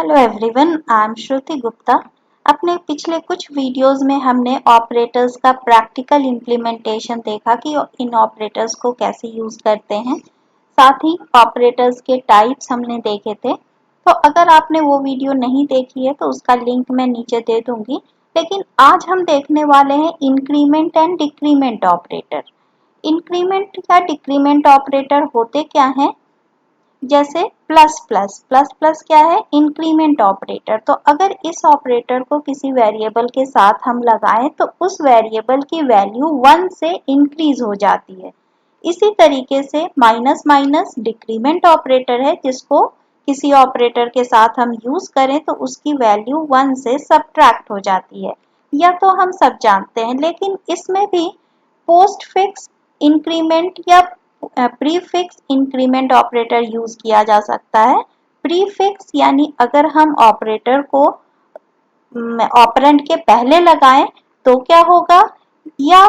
Hello everyone, I am श्रुति गुप्ता। अपने पिछले कुछ वीडियोस में हमने ऑपरेटर्स का प्रैक्टिकल इम्प्लीमेंटेशन देखा कि इन ऑपरेटर्स को कैसे यूज करते हैं। साथ ही ऑपरेटर्स के टाइप्स हमने देखे थे। तो अगर आपने वो वीडियो नहीं देखी है तो उसका लिंक मैं नीचे दे दूंगी। लेकिन आज हम देखने वाले हैं increment and decrement operator. Increment या डिक्रीमेंट ऑपरेटर होते क्या हैं? जैसे प्लस प्लस प्लस प्लस क्या है? Increment operator. तो अगर इस ऑपरेटर को किसी वेरिएबल के साथ हम लगाएं तो उस वेरिएबल की वैल्यू 1 से इंक्रीज हो जाती है। इसी तरीके से माइनस माइनस डिक्रीमेंट ऑपरेटर है, जिसको किसी ऑपरेटर के साथ हम यूज करें तो उसकी वैल्यू 1 से सब्ट्रैक्ट हो जाती है। या तो हम सब जानते हैं, लेकिन इसमें भी पोस्ट फिक्स इंक्रीमेंट या प्रीफिक्स इंक्रीमेंट ऑपरेटर यूज किया जा सकता है। प्रीफिक्स यानी अगर हम ऑपरेटर को ऑपरेंड के पहले लगाएं तो क्या होगा, या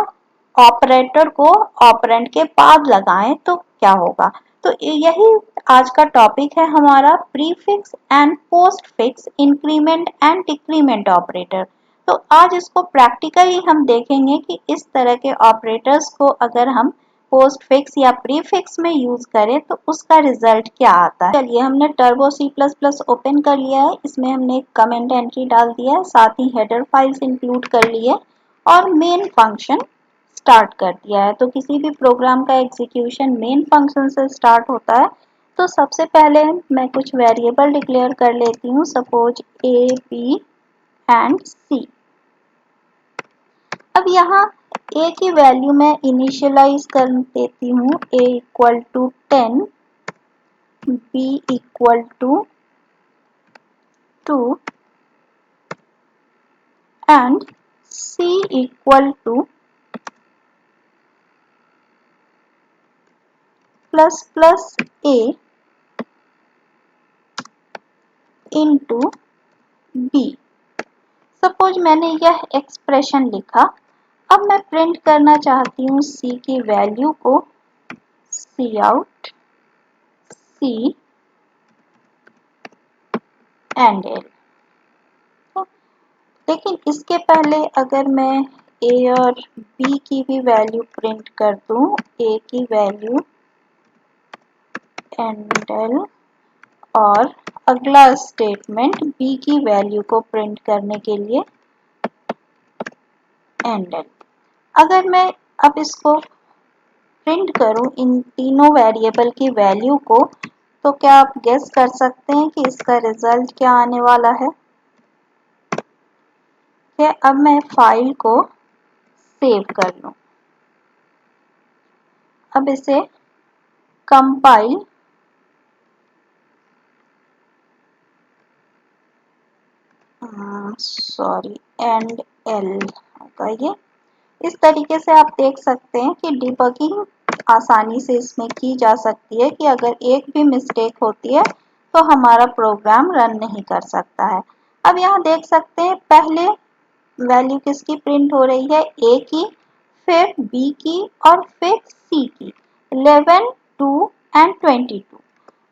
ऑपरेटर को ऑपरेंड के बाद लगाएं तो क्या होगा। तो यही आज का टॉपिक है हमारा, prefix and post fix increment and decrement operator. तो आज इसको प्रैक्टिकली हम देखेंगे कि इस तरह के ऑपरेटर्स को अगर हम पोस्ट फिक्स या प्रीफिक्स में यूज करें तो उसका रिजल्ट क्या आता है। चलिए, हमने टर्बो C++ ओपन कर लिया है। इसमें हमने एक कमेंट एंट्री डाल दिया है, साथ ही हेडर फाइल्स इंक्लूड कर ली है और मेन फंक्शन स्टार्ट कर दिया है। तो किसी भी प्रोग्राम का एग्जीक्यूशन मेन फंक्शन से स्टार्ट होता है। तो सबसे पहले मैं कुछ वेरिएबल डिक्लेयर कर लेती हूँ, suppose A, B and C। अब यहाँ a की वैल्यू मैं इनिशियलाइज कर देती हूँ, a equal to 10, b equal to 2 and c equal to plus plus a into b। Suppose मैंने यह एक्सप्रेशन लिखा। अब मैं प्रिंट करना चाहती हूँ c की वैल्यू को, cout c एंड l। लेकिन इसके पहले अगर मैं a और b की भी वैल्यू प्रिंट कर दूं, a की वैल्यू एंड l और अगला स्टेटमेंट b की वैल्यू को प्रिंट करने के लिए एंड l। अगर मैं अब इसको प्रिंट करूं इन तीनों वेरिएबल की वैल्यू को, तो क्या आप गेस कर सकते हैं कि इसका रिजल्ट क्या आने वाला है? अब मैं फाइल को सेव कर लूं। अब इसे कंपाइल एंड एल होगा ये। इस तरीके से आप देख सकते हैं कि डिबगिंग आसानी से इसमें की जा सकती है कि अगर एक भी मिस्टेक होती है तो हमारा प्रोग्राम रन नहीं कर सकता है। अब यहाँ देख सकते हैं पहले वैल्यू किसकी प्रिंट हो रही है? a की, फिर b की और फिर c की, 11, 2 एंड 22।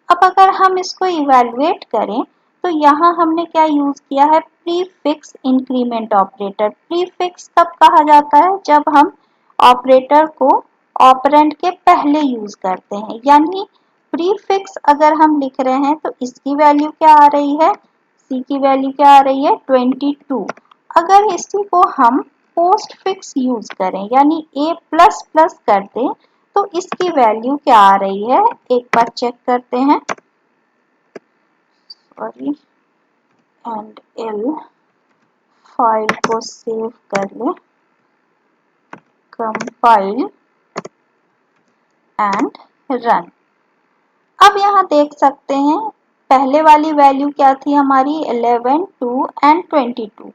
अब अगर हम इसको इवैल्यूएट करें तो यहाँ हमने क्या यूज किया है? Prefix increment operator. प्रीफिक्स कब कहा जाता है? जब हम ऑपरेटर को ऑपरेंड के पहले यूज करते हैं। यानी प्रीफिक्स अगर हम लिख रहे हैं तो इसकी वैल्यू क्या आ रही है? c की वैल्यू क्या आ रही है? 22। अगर इसी को हम पोस्ट फिक्स यूज करें यानी a प्लस प्लस कर दें तो इसकी वैल्यू क्या आ रही है? एक बार चेक करते हैं। सॉरी, एंड l फाइल को सेव कर ले, कंपाइल एंड रन। अब यहाँ देख सकते हैं पहले वाली वैल्यू क्या थी हमारी? 11, 2 एंड 22।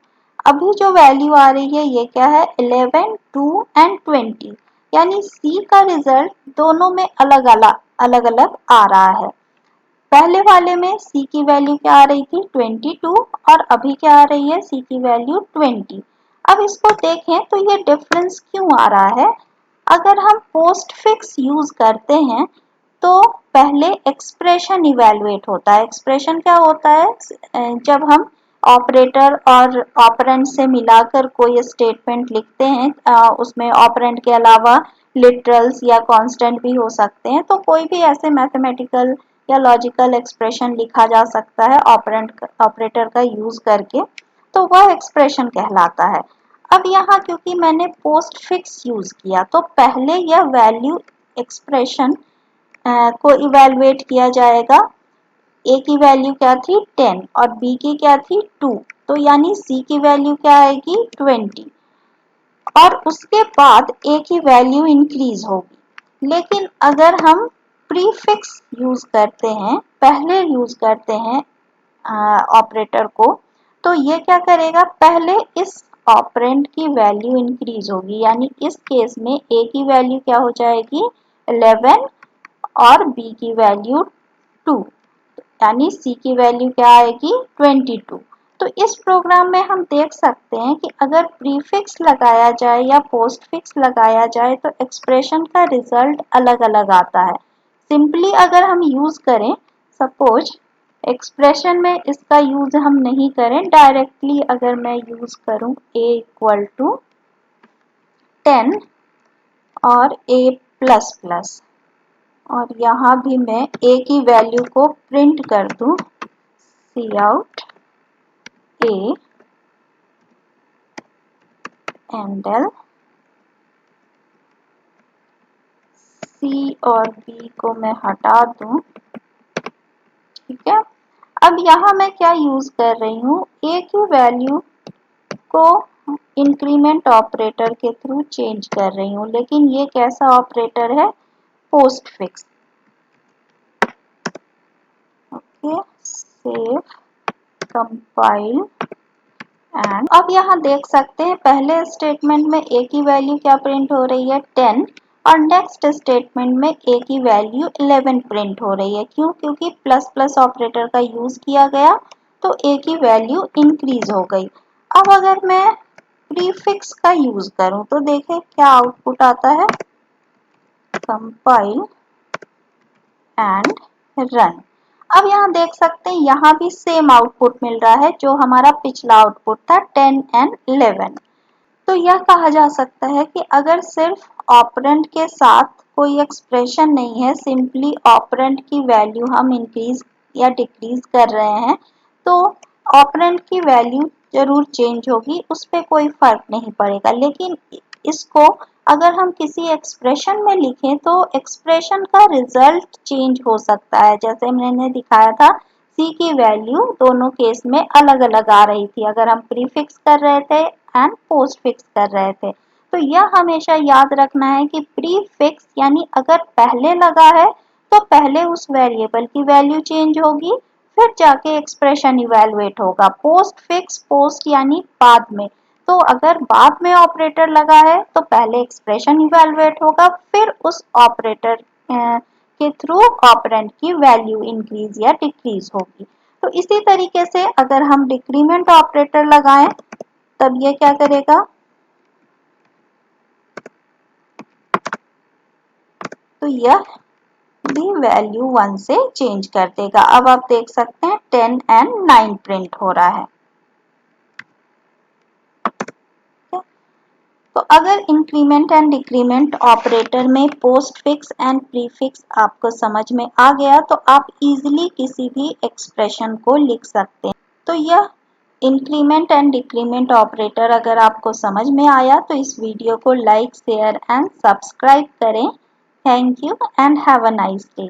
अभी जो वैल्यू आ रही है ये क्या है? 11, 2 एंड 20। यानी C का रिजल्ट दोनों में अलग अलग आ रहा है। पहले वाले में C की वैल्यू क्या आ रही थी? 22 और अभी क्या आ रही है? C की वैल्यू 20। अब इसको देखें तो ये डिफरेंस क्यों आ रहा है? अगर हम पोस्ट फिक्स यूज करते हैं तो पहले एक्सप्रेशन इवैल्यूएट होता है। एक्सप्रेशन क्या होता है? जब हम ऑपरेटर और ऑपरेंड से मिलाकर कोई स्टेटमेंट लिखते हैं, उसमें ऑपरेंड के अलावा लिटरल्स या कांस्टेंट भी हो सकते हैं, तो कोई भी ऐसे मैथमेटिकल या लॉजिकल एक्सप्रेशन लिखा जा सकता है ऑपरेटर का यूज करके, तो वह एक्सप्रेशन कहलाता है। अब यहाँ क्योंकि मैंने पोस्ट फिक्स यूज किया, तो पहले यह वैल्यू एक्सप्रेशन को इवैल्यूएट किया जाएगा। ए की वैल्यू क्या थी 10 और बी की क्या थी 2, तो यानी सी की वैल्यू क्या आएगी 20, और उसके बाद ए की वैल्यू इंक्रीज होगी। लेकिन अगर हम प्रीफिक्स यूज करते हैं, पहले यूज करते हैं ऑपरेटर को, तो ये क्या करेगा? पहले इस ऑपरेंड की वैल्यू इंक्रीज होगी, यानी इस केस में ए की वैल्यू क्या हो जाएगी 11 और बी की वैल्यू 2, यानी सी की वैल्यू क्या आएगी 22। तो इस प्रोग्राम में हम देख सकते हैं कि अगर प्रीफिक्स लगाया जाए या पोस्टफिक्स लगाया जाए तो एक्सप्रेशन का रिजल्ट अलग अलग आता है। सिंपली अगर हम यूज करें, सपोज एक्सप्रेशन में इसका यूज हम नहीं करें, डायरेक्टली अगर मैं यूज करूं a इक्वल टू 10 और a प्लस प्लस, और यहाँ भी मैं a की वैल्यू को प्रिंट कर दूं काउट a एंडल, c और b को मैं हटा दूं, ठीक है। अब यहाँ मैं क्या यूज कर रही हूँ, a की वैल्यू को इंक्रीमेंट ऑपरेटर के थ्रू चेंज कर रही हूँ, लेकिन ये कैसा ऑपरेटर है? Post fix. Okay, save, compile and अब यहाँ देख सकते हैं पहले स्टेटमेंट में a की वैल्यू क्या प्रिंट हो रही है 10, और नेक्स्ट स्टेटमेंट में a की वैल्यू 11 प्रिंट हो रही है। क्यों? क्योंकि प्लस प्लस ऑपरेटर का यूज किया गया, तो a की वैल्यू इंक्रीज हो गई। अब अगर मैं प्रीफिक्स का यूज करूं तो देखें क्या आउटपुट आता है, कंपाइल एंड रन। अब यहाँ देख सकते हैं यहाँ भी सेम आउटपुट मिल रहा है जो हमारा पिछला आउटपुट था 10 एंड 11। तो यह कहा जा सकता है कि अगर सिर्फ ऑपरेंड के साथ कोई एक्सप्रेशन नहीं है, सिंपली ऑपरेंड की वैल्यू हम इंक्रीज या डिक्रीज कर रहे हैं, तो ऑपरेंड की वैल्यू जरूर चेंज होगी, उस पर कोई फर्क नहीं पड़ेगा। लेकिन इसको अगर हम किसी एक्सप्रेशन में लिखें तो एक्सप्रेशन का रिजल्ट चेंज हो सकता है। जैसे मैंने दिखाया था, सी की वैल्यू दोनों केस में अलग अलग आ रही थी अगर हम प्रीफिक्स कर रहे थे एंड पोस्ट फिक्स कर रहे थे। तो यह हमेशा याद रखना है कि प्रीफिक्स यानी अगर पहले लगा है तो पहले उस वेरिएबल की वैल्यू चेंज होगी, फिर जाके एक्सप्रेशन इवैल्यूएट होगा। पोस्ट फिक्स, पोस्ट यानी बाद में, तो अगर बाद में ऑपरेटर लगा है तो पहले एक्सप्रेशन इवैल्यूएट होगा, फिर उस ऑपरेटर के थ्रू ऑपरेंड की वैल्यू इंक्रीज या डिक्रीज होगी। तो इसी तरीके से अगर हम डिक्रीमेंट ऑपरेटर लगाएं तब ये क्या करेगा, तो यह भी वैल्यू 1 से चेंज कर देगा। अब आप देख सकते हैं 10 एंड 9 प्रिंट हो रहा है। तो अगर इंक्रीमेंट एंड डिक्रीमेंट ऑपरेटर में पोस्ट फिक्स एंड प्रीफिक्स आपको समझ में आ गया तो आप इजीली किसी भी एक्सप्रेशन को लिख सकते हैं। तो यह इंक्रीमेंट एंड डिक्रीमेंट ऑपरेटर अगर आपको समझ में आया तो इस वीडियो को लाइक, शेयर एंड सब्सक्राइब करें। Thank you and have a nice day.